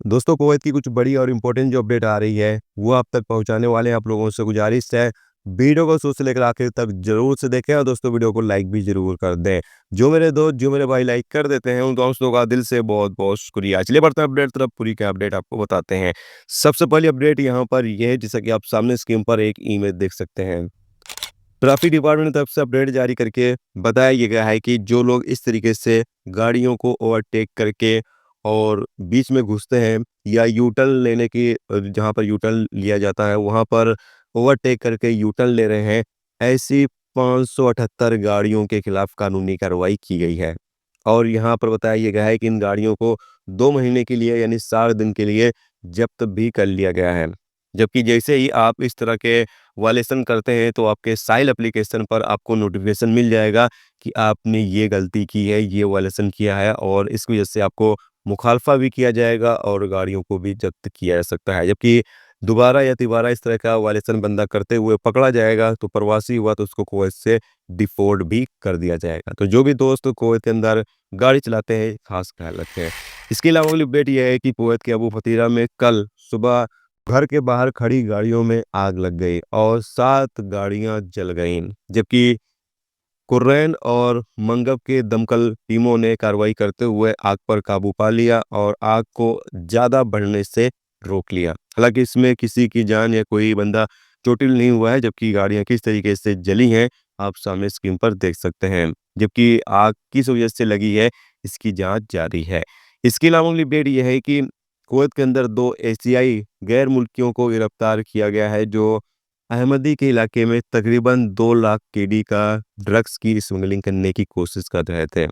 दोस्तों, कुवैत की कुछ बड़ी और इम्पोर्टेंट जो अपडेट आ रही है वो आप तक पहुंचाने वाले हैं। आप लोगों से गुजारिश है, वीडियो को शुरू से लेकर आखिर तक जरूर से देखें और दोस्तों वीडियो को लाइक भी जरूर कर दें। जो मेरे दोस्त जो मेरे भाई लाइक कर देते हैं उन दोस्तों का दिल से बहुत बहुत शुक्रिया। चलिए बढ़ते हैं अपडेट तरफ। पूरी क्या अपडेट आपको बताते हैं। सबसे पहली अपडेट यहाँ पर यह है, जैसा कि आप सामने स्क्रीन पर एक इमेज देख सकते हैं। ट्रैफिक डिपार्टमेंट की तरफ से अपडेट जारी करके बताया ये गया है कि जो लोग इस तरीके से गाड़ियों को ओवरटेक करके और बीच में घुसते हैं या यू टर्न लेने की जहाँ पर यू टर्न लिया जाता है वहाँ पर ओवरटेक करके यू टर्न ले रहे हैं, ऐसी 578 गाड़ियों के खिलाफ कानूनी कार्रवाई की गई है। और यहाँ पर बताया ये गया है कि इन गाड़ियों को 2 महीने के लिए यानी 60 दिन के लिए जब्त भी कर लिया गया है। जबकि जैसे ही आप इस तरह के वायलेशन करते हैं तो आपके साइल एप्लीकेशन पर आपको नोटिफिकेशन मिल जाएगा कि आपने ये गलती की है, ये वायलेशन किया है, और इसकी वजह से आपको मुखालफा भी किया जाएगा और गाड़ियों को भी जब्त किया जा सकता है। जबकि दोबारा या तिबारा इस तरह का वायलेशन बंदा करते हुए पकड़ा जाएगा तो प्रवासी हुआ तो उसको कुवैत से डिपोर्ट भी कर दिया जाएगा। तो जो भी दोस्त कुवैत के अंदर गाड़ी चलाते हैं खास ख्याल रखें। इसके अलावा अगली अपडेट यह है कि कुवैत के अबू फतीरा में कल सुबह घर के बाहर खड़ी गाड़ियों में आग लग गई और 7 गाड़ियां जल गईं। जबकि कुर्रैन और मंगब के दमकल टीमों ने कार्रवाई करते हुए आग पर काबू पा लिया और आग को ज़्यादा बढ़ने से रोक लिया। हालांकि इसमें किसी की जान या कोई बंदा चोटिल नहीं हुआ है। जबकि गाड़ियां किस तरीके से जली हैं आप सामने स्क्रीन पर देख सकते हैं। जबकि आग किस वजह से लगी है इसकी जांच जारी है। इसके अलावा अगली अपडेट यह है कि कुवैत के अंदर 2 एशियाई गैर मुल्कियों को गिरफ्तार किया गया है जो अहमदी के इलाके में तकरीबन 2 लाख केडी का ड्रग्स की स्मगलिंग करने की कोशिश कर रहे थे।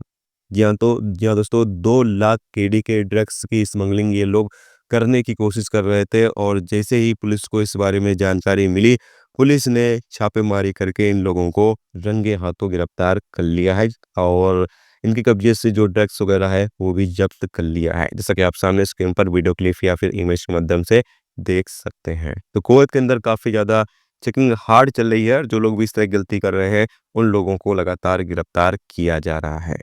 जी हाँ दोस्तों, 2 लाख केडी के ड्रग्स की स्मगलिंग ये लोग करने की कोशिश कर रहे थे और जैसे ही पुलिस को इस बारे में जानकारी मिली, पुलिस ने छापेमारी करके इन लोगों को रंगे हाथों गिरफ्तार कर लिया है और इनके कब्जे से जो ड्रग्स वगैरह है वो भी जब्त कर लिया है। जैसा कि आप सामने स्क्रीन पर वीडियो क्लिप या फिर इमेज के माध्यम से देख सकते हैं। तो कुवैत के अंदर काफ़ी ज़्यादा चेकिंग हार्ड चल रही है और जो लोग भी इस तरह की गलती कर रहे हैं उन लोगों को लगातार गिरफ्तार किया जा रहा है।